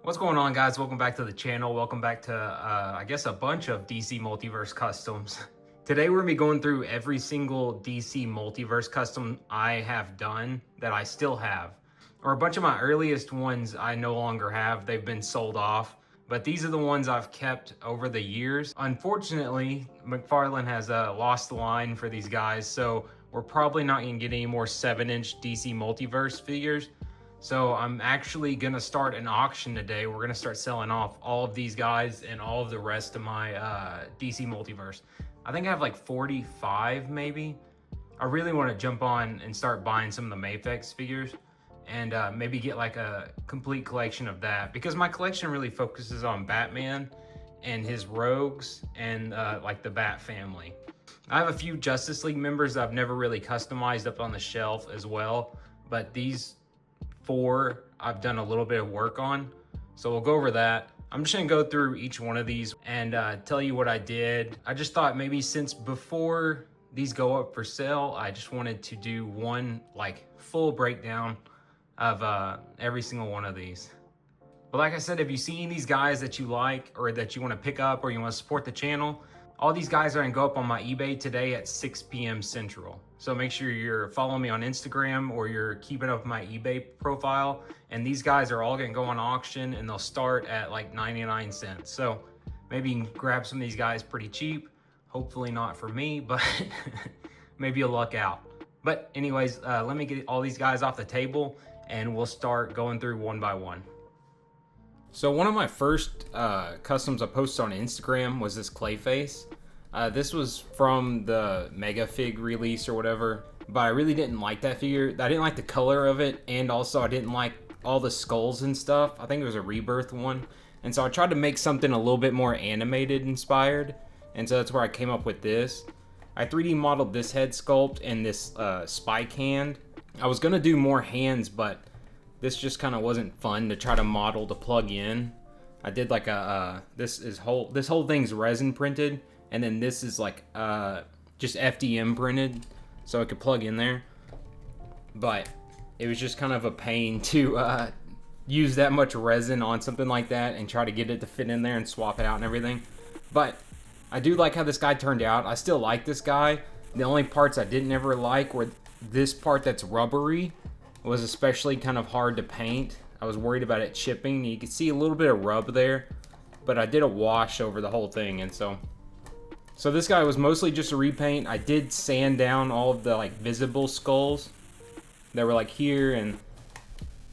What's going on, guys? Welcome back to the channel. Welcome back to, I guess, a bunch of DC Multiverse Customs. Today, we're going to be going through every single DC Multiverse Custom I have done that I still have. Or a bunch of my earliest ones I no longer have. They've been sold off. But these are the ones I've kept over the years. Unfortunately, McFarlane has lost the line for these guys, so we're probably not going to get any more 7-inch DC Multiverse figures. So I'm actually gonna start an auction today. We're gonna start selling off all of these guys and all of the rest of my DC Multiverse. I think I have like 45 maybe. I really wanna jump on and start buying some of the Mafex figures and maybe get like a complete collection of that, because my collection really focuses on Batman and his rogues and like the Bat family. I have a few Justice League members that I've never really customized up on the shelf as well, but these 4 I've done a little bit of work on, so we'll go over that. I'm just gonna go through each one of these and tell you what I did. I just thought maybe since before these go up for sale, I just wanted to do one like full breakdown of every single one of these. But like I said, if you see any of these guys that you like or that you want to pick up or you want to support the channel, all these guys are gonna go up on my eBay today at 6 p.m. Central. So make sure you're following me on Instagram or you're keeping up with my eBay profile. And these guys are all gonna go on auction and they'll start at like 99 cents. So maybe you can grab some of these guys pretty cheap. Hopefully not for me, but maybe you'll luck out. But anyways, let me get all these guys off the table and we'll start going through one by one. So one of my first customs I posted on Instagram was this Clayface. This was from the Mega Fig release or whatever, but I really didn't like that figure. I didn't like the color of it, and also I didn't like all the skulls and stuff. I think it was a Rebirth one, and so I tried to make something a little bit more animated inspired, and so that's where I came up with this. I 3D modeled this head sculpt and this spike hand. I was gonna do more hands, but this just kind of wasn't fun to try to model to plug in. I did like a this whole thing's resin printed, and then this is like just FDM printed, so it could plug in there. But it was just kind of a pain to use that much resin on something like that and try to get it to fit in there and swap it out and everything. But I do like how this guy turned out. I still like this guy. The only parts I didn't ever like were this part that's rubbery. Was especially kind of hard to paint. I was worried about it chipping. You can see a little bit of rub there, but I did a wash over the whole thing, and so this guy was mostly just a repaint. I did sand down all of the like visible skulls that were like here and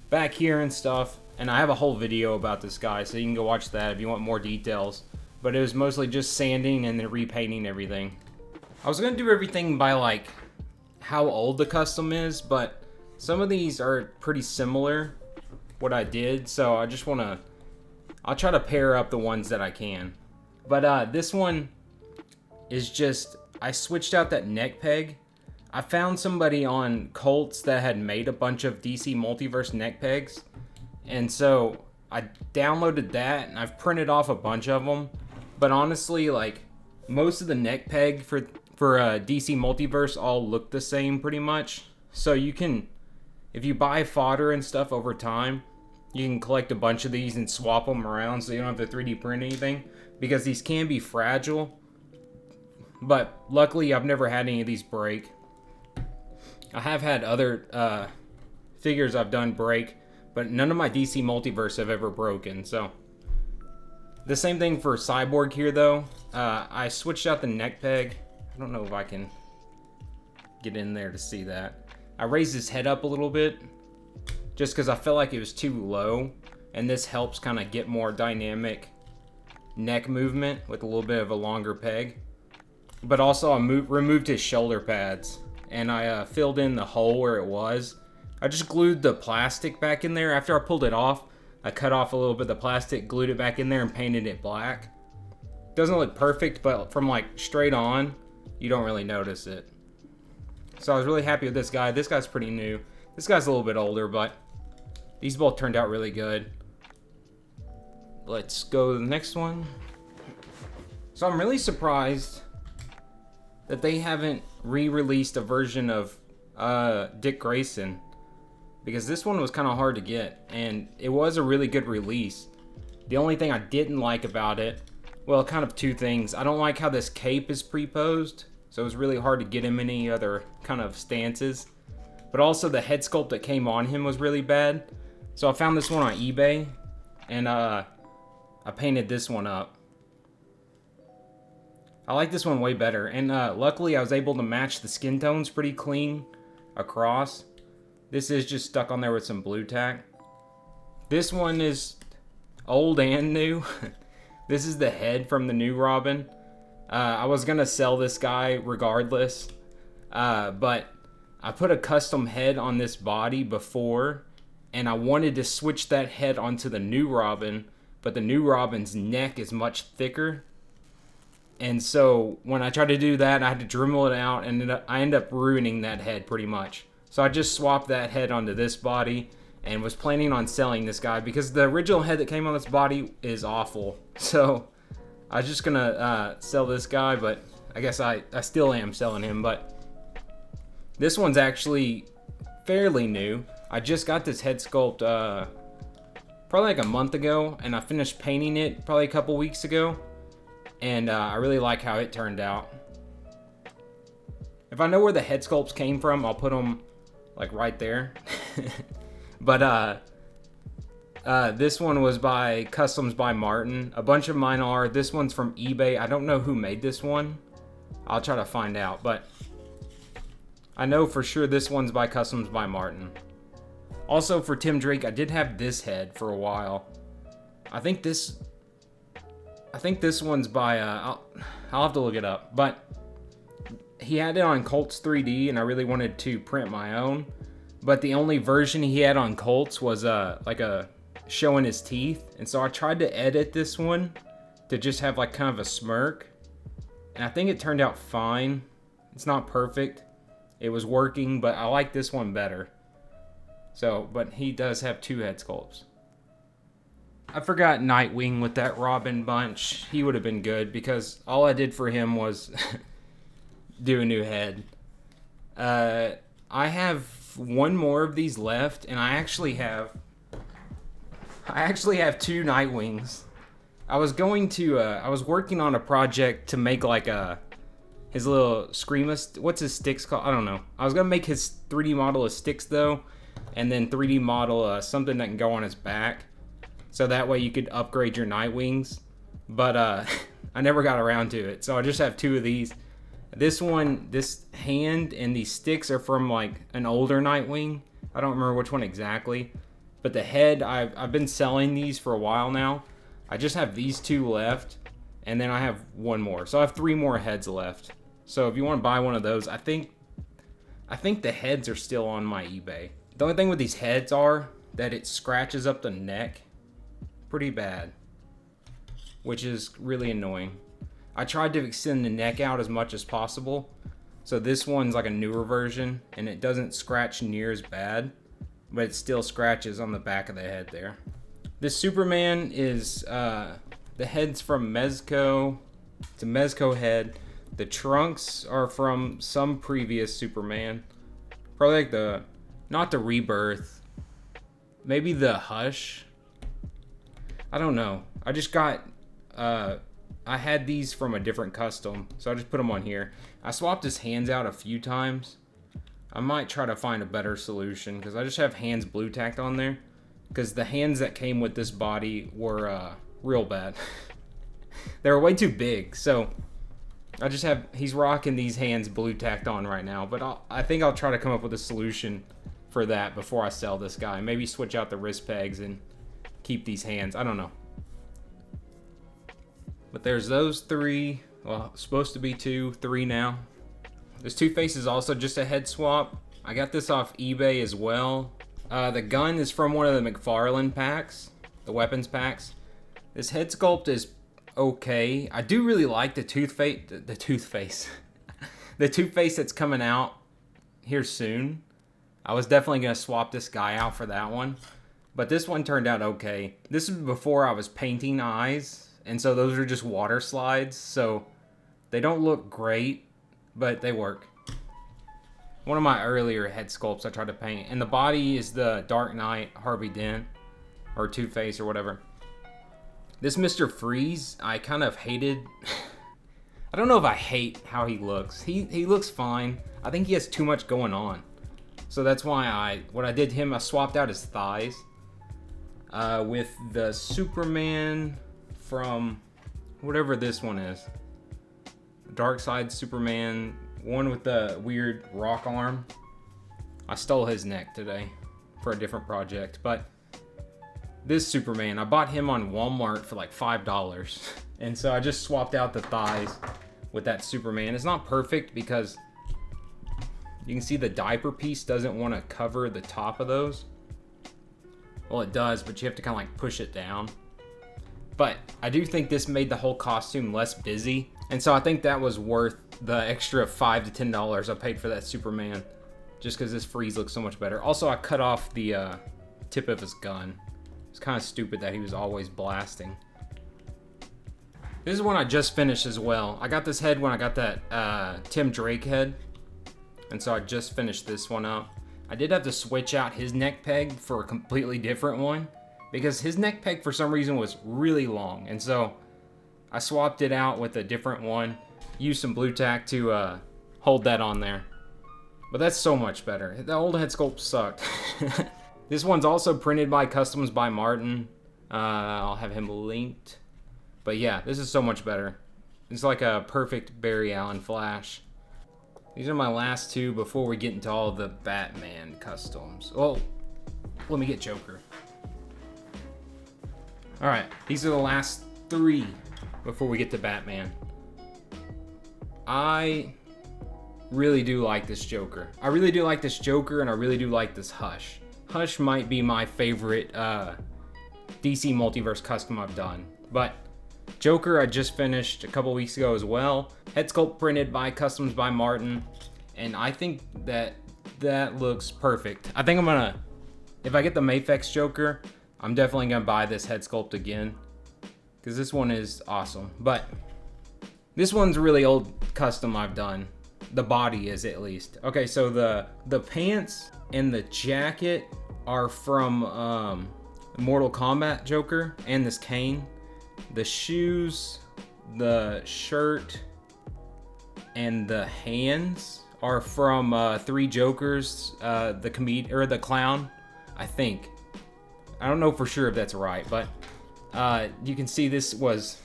back here and stuff, and I have a whole video about this guy, so you can go watch that if you want more details. But it was mostly just sanding and then repainting everything. I was gonna do everything by like how old the custom is, but some of these are pretty similar, what I did, so I'll try to pair up the ones that I can. But this one is just, I switched out that neck peg. I found somebody on Colts that had made a bunch of DC Multiverse neck pegs, and so I downloaded that, and I've printed off a bunch of them. But honestly, like, most of the neck peg for DC Multiverse all look the same pretty much. So you can, if you buy fodder and stuff over time, you can collect a bunch of these and swap them around so you don't have to 3D print anything, because these can be fragile. But luckily, I've never had any of these break. I have had other figures I've done break, but none of my DC Multiverse have ever broken. So the same thing for Cyborg here, though. I switched out the neck peg. I don't know if I can get in there to see that. I raised his head up a little bit just because I felt like it was too low, and this helps kind of get more dynamic neck movement with a little bit of a longer peg. But also I removed his shoulder pads, and I filled in the hole where it was. I just glued the plastic back in there. After I pulled it off, I cut off a little bit of the plastic, glued it back in there, and painted it black. Doesn't look perfect, but from like straight on, you don't really notice it. So I was really happy with this guy. This guy's pretty new. This guy's a little bit older, but these both turned out really good. Let's go to the next one. So I'm really surprised that they haven't re-released a version of Dick Grayson, because this one was kind of hard to get, and it was a really good release. The only thing I didn't like about it, well, kind of two things. I don't like how this cape is pre-posed, so it was really hard to get him in any other kind of stances. But also the head sculpt that came on him was really bad. So I found this one on eBay, and I painted this one up. I like this one way better, and luckily I was able to match the skin tones pretty clean across. This is just stuck on there with some blue tack. This one is old and new. This is the head from the new Robin. I was gonna sell this guy regardless, but I put a custom head on this body before, and I wanted to switch that head onto the new Robin, but the new Robin's neck is much thicker. And so when I tried to do that, I had to Dremel it out, and I ended up ruining that head pretty much. So I just swapped that head onto this body and was planning on selling this guy because the original head that came on this body is awful. So I was just gonna sell this guy, but I guess I still am selling him. But this one's actually fairly new. I just got this head sculpt probably like a month ago, and I finished painting it probably a couple weeks ago, and I really like how it turned out. If I know where the head sculpts came from, I'll put them like right there. But this one was by Customs by Martin. A bunch of mine are. This one's from eBay. I don't know who made this one. I'll try to find out, but I know for sure this one's by Customs by Martin. Also for Tim Drake, I did have this head for a while. I think this one's by I'll have to look it up, but he had it on Colts 3D, and I really wanted to print my own. But the only version he had on Colts was like a showing his teeth, and so I tried to edit this one to just have like kind of a smirk, and I think it turned out fine. It's not perfect. It was working, but I like this one better. So, but he does have two head sculpts. I forgot Nightwing with that Robin bunch. He would have been good because all I did for him was do a new head. I have one more of these left, and I actually have two Nightwings. I was working on a project to make like his little Screama, what's his sticks called? I don't know. I was gonna make his 3D model of sticks though, and then 3D model something that can go on his back, so that way you could upgrade your Nightwings. But I never got around to it, so I just have two of these. This one, this hand and these sticks are from like an older Nightwing. I don't remember which one exactly. But the head, I've been selling these for a while now. I just have these two left, and then I have one more. So I have 3 more heads left. So if you want to buy one of those, I think the heads are still on my eBay. The only thing with these heads are that it scratches up the neck pretty bad, which is really annoying. I tried to extend the neck out as much as possible. So this one's like a newer version, and it doesn't scratch near as bad, but it still scratches on the back of the head there. This Superman is, the head's from Mezco. It's a Mezco head. The trunks are from some previous Superman. Probably like not the Rebirth, maybe the Hush. I don't know. I just got, I had these from a different custom, so I just put them on here. I swapped his hands out a few times. I might try to find a better solution, because I just have hands blue tacked on there. Because the hands that came with this body were real bad. They were way too big, so I just have, he's rocking these hands blue tacked on right now. But I think I'll try to come up with a solution for that before I sell this guy. Maybe switch out the wrist pegs and keep these hands. I don't know. But there's those 3. Well, supposed to be 2, 3 now. This Two-Face is also just a head swap. I got this off eBay as well. The gun is from one of the McFarlane packs, the weapons packs. This head sculpt is okay. I do really like the Two-Face the Two-Face that's coming out here soon. I was definitely going to swap this guy out for that one. But this one turned out okay. This is before I was painting eyes. And so those are just water slides, so they don't look great, but they work. One of my earlier head sculpts I tried to paint. And the body is the Dark Knight Harvey Dent, or Two-Face or whatever. This Mr. Freeze, I kind of hated. I don't know if I hate how he looks. He looks fine. I think he has too much going on. So that's why what I did to him, I swapped out his thighs with the Superman from whatever this one is. Dark Side Superman, one with the weird rock arm. I stole his neck today for a different project, but this Superman, I bought him on Walmart for like $5. And so I just swapped out the thighs with that Superman. It's not perfect because you can see the diaper piece doesn't want to cover the top of those. Well, it does, but you have to kind of like push it down. But I do think this made the whole costume less busy. And so I think that was worth the extra $5 to $10 I paid for that Superman. Just because this Freeze looks so much better. Also, I cut off the tip of his gun. It's kind of stupid that he was always blasting. This is one I just finished as well. I got this head when I got that Tim Drake head. And so I just finished this one up. I did have to switch out his neck peg for a completely different one. Because his neck peg for some reason was really long. And so I swapped it out with a different one. Used some blue tack to hold that on there. But that's so much better. The old head sculpt sucked. This one's also printed by Customs by Martin. I'll have him linked. But yeah, this is so much better. It's like a perfect Barry Allen Flash. These are my last two before we get into all the Batman customs. Oh, let me get Joker. Alright, these are the last three before we get to Batman. I really do like this Joker. I really do like this Joker, and I really do like this Hush. Hush might be my favorite DC Multiverse custom I've done. But Joker I just finished a couple weeks ago as well. Head sculpt printed by Customs by Martin. And I think that looks perfect. I think I'm gonna, if I get the Mafex Joker, I'm definitely gonna buy this head sculpt again. Because this one is awesome. But this one's a really old custom I've done. The body is, at least. Okay, so the pants and the jacket are from Mortal Kombat Joker and this cane. The shoes, the shirt, and the hands are from Three Jokers, the clown, I think. I don't know for sure if that's right, but you can see this was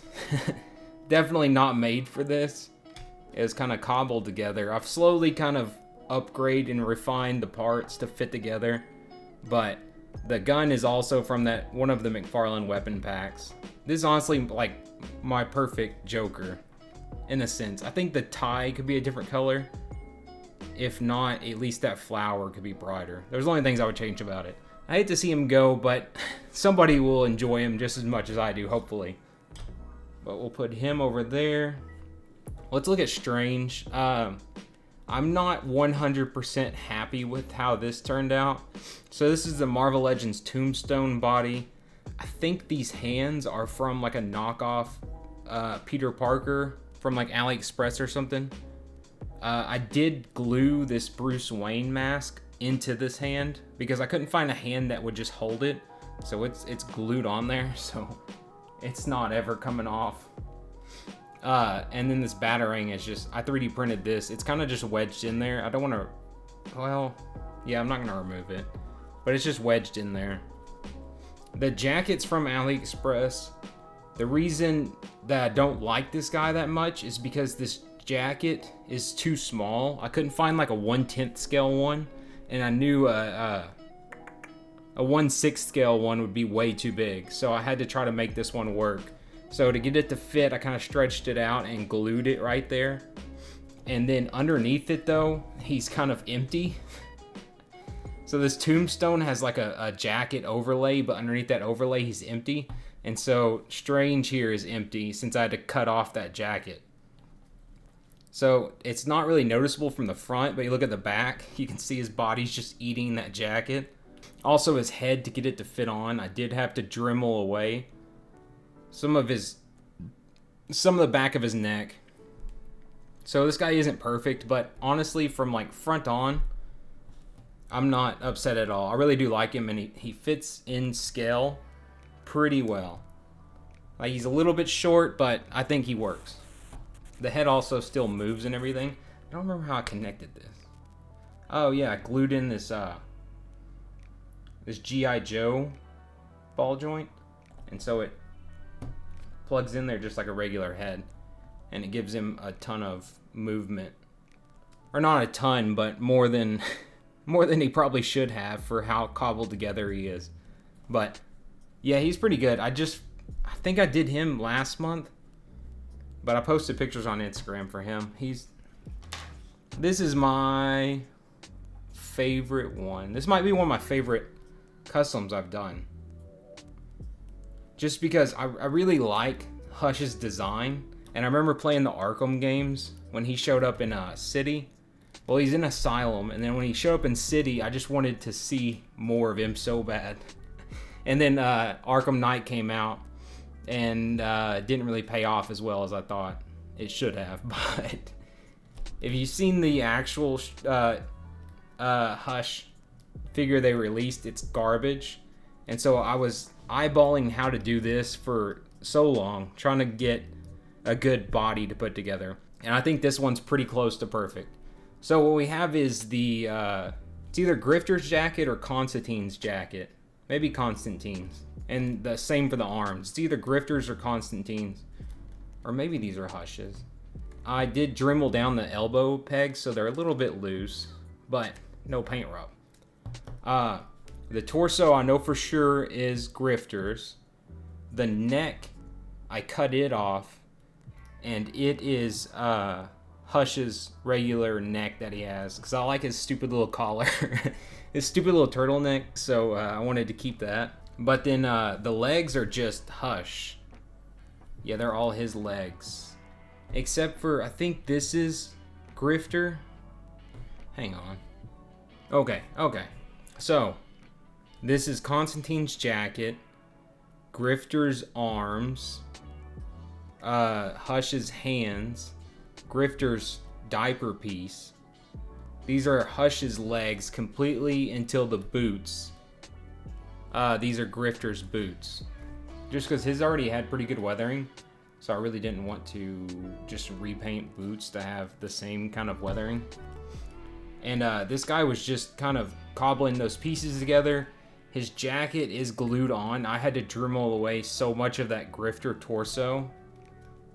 definitely not made for this. It was kind of cobbled together. I've slowly kind of upgraded and refined the parts to fit together, but the gun is also from that one of the McFarlane weapon packs. This is honestly like my perfect Joker, in a sense. I think the tie could be a different color. If not, at least that flower could be brighter. There's only things I would change about it. I hate to see him go, but somebody will enjoy him just as much as I do, hopefully. But we'll put him over there. Let's look at Strange. I'm not 100% happy with how this turned out. So this is the Marvel Legends Tombstone body. I think these hands are from like a knockoff Peter Parker from like AliExpress or something. I did glue this Bruce Wayne mask into this hand because I couldn't find a hand that would just hold it. So it's glued on there, so it's not ever coming off. And then this Batarang is just, I 3D printed this. It's kind of just wedged in there. I don't want to, well, yeah, I'm not going to remove it. But it's just wedged in there. The jacket's from AliExpress. The reason that I don't like this guy that much is because this jacket is too small. I couldn't find like a 1/10 scale one. And I knew a 1/6 scale one would be way too big. So I had to try to make this one work. So to get it to fit, I kind of stretched it out and glued it right there. And then underneath it though, he's kind of empty. So this Tombstone has like a jacket overlay, but underneath that overlay, he's empty. And so Strange here is empty since I had to cut off that jacket. So it's not really noticeable from the front, but you look at the back, you can see his body's just eating that jacket. Also his head, to get it to fit on, I did have to Dremel away some of the back of his neck. So this guy isn't perfect, but honestly, from like front on, I'm not upset at all. I really do like him, and he fits in scale pretty well. Like, he's a little bit short, but I think he works. The head also still moves and everything. I don't remember how I connected this. Oh yeah, I glued in this this G.I. Joe ball joint, and so it plugs in there just like a regular head, and it gives him a ton of movement, or not a ton, but more than he probably should have for how cobbled together he is. But yeah, he's pretty good. I think I did him last month, but I posted pictures on Instagram for him. This is my favorite one. This might be one of my favorite customs I've done. Just because I really like Hush's design. And I remember playing the Arkham games when he showed up in City. Well, he's in Asylum, and then when he showed up in City, I just wanted to see more of him so bad. And then Arkham Knight came out, and didn't really pay off as well as I thought it should have. But if you've seen the actual Hush figure they released, it's garbage. And so I was eyeballing how to do this for so long, trying to get a good body to put together. And I think this one's pretty close to perfect. So what we have is the it's either Grifter's jacket or Constantine's jacket. Maybe Constantine's. And the same for the arms. It's either Grifter's or Constantine's. Or maybe these are Hush's. I did Dremel down the elbow pegs, so they're a little bit loose, but no paint rub. The torso I know for sure is Grifter's. The neck, I cut it off, and it is Hush's regular neck that he has, because I like his stupid little collar. His stupid little turtleneck, so I wanted to keep that. But then the legs are just Hush. Yeah, they're all his legs. Except for, I think this is Grifter. Hang on. Okay. So, this is Constantine's jacket, Grifter's arms, Hush's hands, Grifter's diaper piece. These are Hush's legs completely until the boots. These are Grifter's boots. Just because his already had pretty good weathering, so I really didn't want to just repaint boots to have the same kind of weathering. And this guy was just kind of cobbling those pieces together. His jacket is glued on. I had to Dremel away so much of that Grifter torso,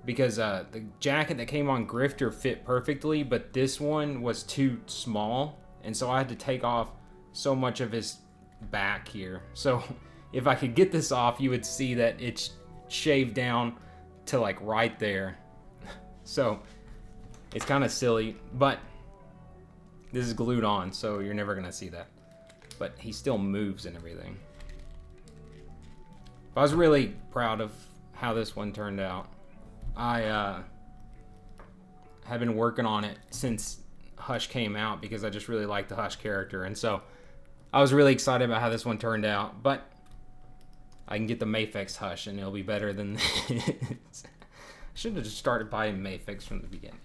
because the jacket that came on Grifter fit perfectly, but this one was too small, and so I had to take off so much of his back here. So if I could get this off, you would see that it's shaved down to like right there. So it's kind of silly, but this is glued on, so you're never gonna see that. But he still moves and everything. I was really proud of how this one turned out. I have been working on it since Hush came out, because I just really like the Hush character, and so I was really excited about how this one turned out. But I can get the Mafex Hush, and it'll be better than this. I should have just started buying Mafex from the beginning.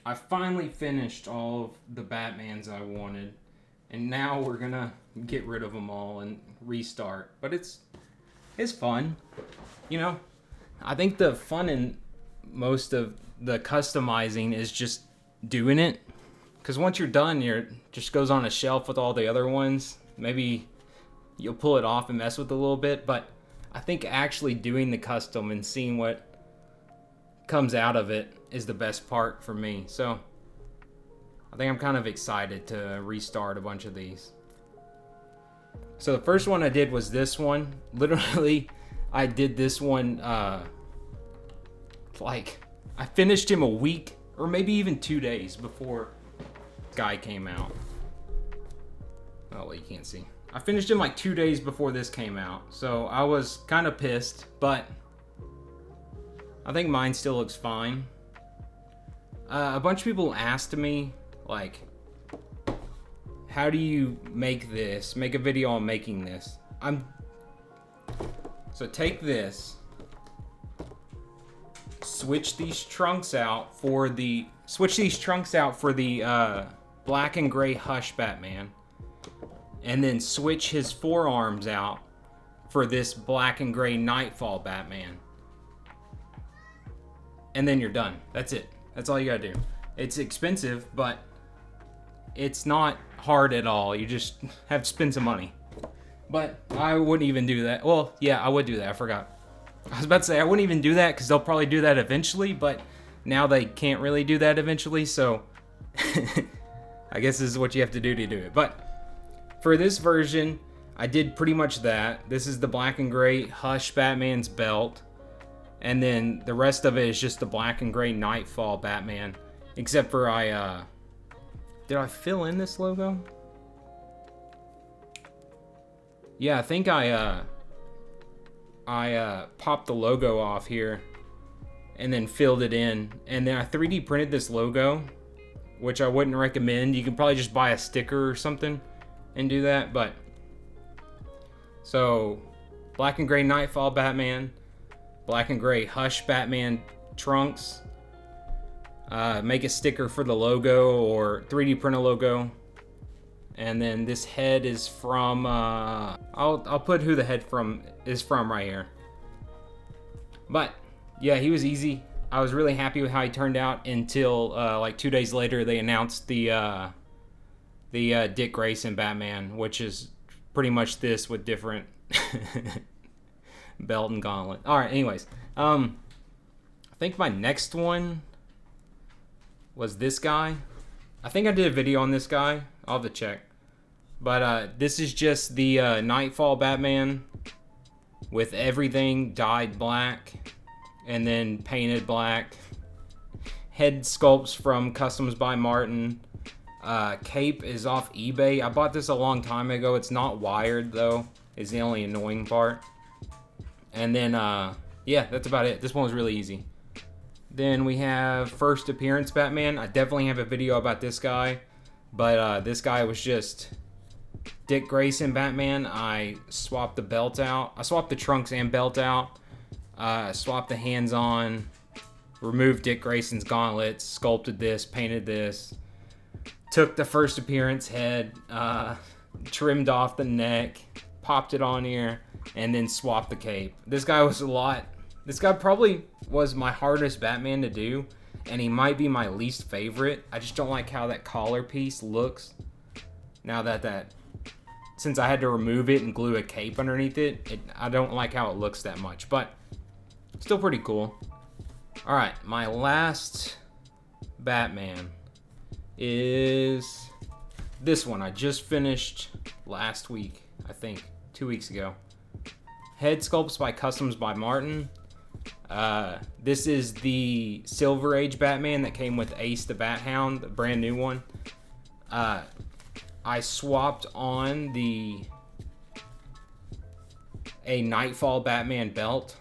I finally finished all of the Batmans I wanted, and now we're gonna get rid of them all and restart. But it's fun, you know. I think the fun in most of the customizing is just doing it, because once you're done, it just goes on a shelf with all the other ones. Maybe you'll pull it off and mess with it a little bit, but I think actually doing the custom and seeing what comes out of it is the best part for me. So I think I'm kind of excited to restart a bunch of these. So the first one I did was this one. Literally, I did this one, like, I finished him a week or maybe even 2 days before Guy came out. Oh, well, you can't see. I finished him like 2 days before this came out, so I was kind of pissed, but I think mine still looks fine. A bunch of people asked me, like, how do you make this? Make a video on making this. So take this, switch these trunks out for the black and gray Hush Batman, and then switch his forearms out for this black and gray Nightfall Batman. and then you're done. That's it. That's all you gotta do. It's expensive, but it's not hard at all. You just have to spend some money. But I wouldn't even do that. Well, yeah, I would do that. I forgot. I was about to say I wouldn't even do that because they'll probably do that eventually, but now they can't really do that eventually, so I guess this is what you have to do it. But for this version, I did pretty much that. This is the black and gray Hush Batman's belt. And then the rest of it is just the black and gray Nightfall Batman. Except for did I fill in this logo? Yeah, I think I popped the logo off here and then filled it in. And then I 3D printed this logo, which I wouldn't recommend. You can probably just buy a sticker or something and do that. But so black and gray Nightfall Batman, black and gray Hush Batman trunks. Make a sticker for the logo or 3D print a logo. And then this head is from I'll put who the head is from right here. But yeah, he was easy. I was really happy with how he turned out until like 2 days later they announced the Dick Grayson Batman, which is pretty much this with different belt and gauntlet. All right, anyways, I think my next one was this guy. I think I did a video on this guy. I'll have to check. But this is just the Nightfall Batman with everything dyed black and then painted black. Head sculpts from Customs by Martin. Cape is off eBay. I bought this a long time ago. It's not wired though, is the only annoying part. And then, yeah, that's about it. This one was really easy. Then we have First Appearance Batman. I definitely have a video about this guy. But this guy was just Dick Grayson Batman. I swapped the belt out. I swapped the trunks and belt out. Swapped the hands on. Removed Dick Grayson's gauntlets. Sculpted this. Painted this. Took the First Appearance head. Trimmed off the neck. Popped it on here. And then swapped the cape. This guy was a lot. This guy probably was my hardest Batman to do. And he might be my least favorite. I just don't like how that collar piece looks. Now that since I had to remove it and glue a cape underneath it, I don't like how it looks that much. But still pretty cool. Alright, my last Batman is this one. I just finished last week, I think. 2 weeks ago. Head sculpts by Customs by Martin. This is the Silver Age Batman that came with Ace the Bat Hound, the brand new one. I swapped on a Nightfall Batman belt.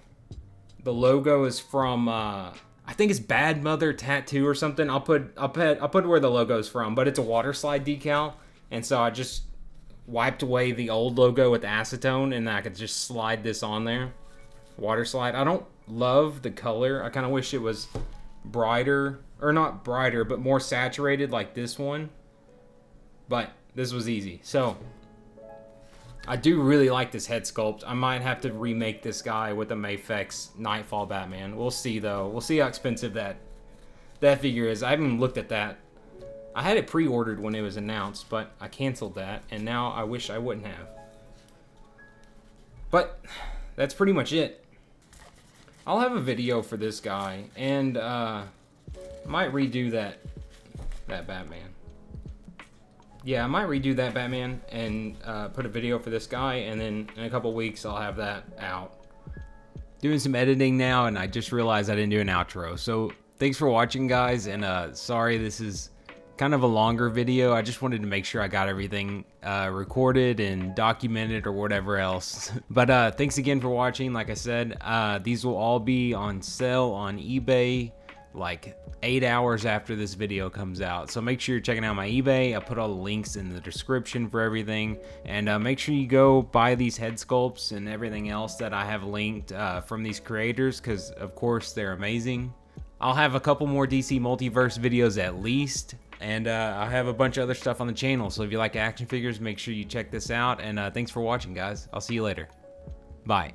The logo is from I think it's Bad Mother Tattoo or something. I'll put where the logo's from, but it's a water slide decal, and so I just wiped away the old logo with acetone, and I could just slide this on there. Water slide. I don't love the color. I kind of wish it was brighter, or not brighter, but more saturated like this one. But this was easy. So I do really like this head sculpt. I might have to remake this guy with a Mafex Nightfall Batman. We'll see though. We'll see how expensive that figure is. I haven't even looked at that. I had it pre-ordered when it was announced, but I canceled that, and now I wish I wouldn't have. But that's pretty much it. I'll have a video for this guy, and might redo that Batman. Yeah, I might redo that Batman and put a video for this guy, and then in a couple weeks I'll have that out. Doing some editing now, and I just realized I didn't do an outro. So thanks for watching, guys, and sorry this is kind of a longer video. I just wanted to make sure I got everything recorded and documented or whatever else. But thanks again for watching. Like I said, these will all be on sale on eBay like 8 hours after this video comes out. So make sure you're checking out my eBay. I put all the links in the description for everything. And make sure you go buy these head sculpts and everything else that I have linked from these creators, because of course they're amazing. I'll have a couple more DC Multiverse videos at least. And I have a bunch of other stuff on the channel. So if you like action figures, make sure you check this out. And thanks for watching, guys. I'll see you later. Bye.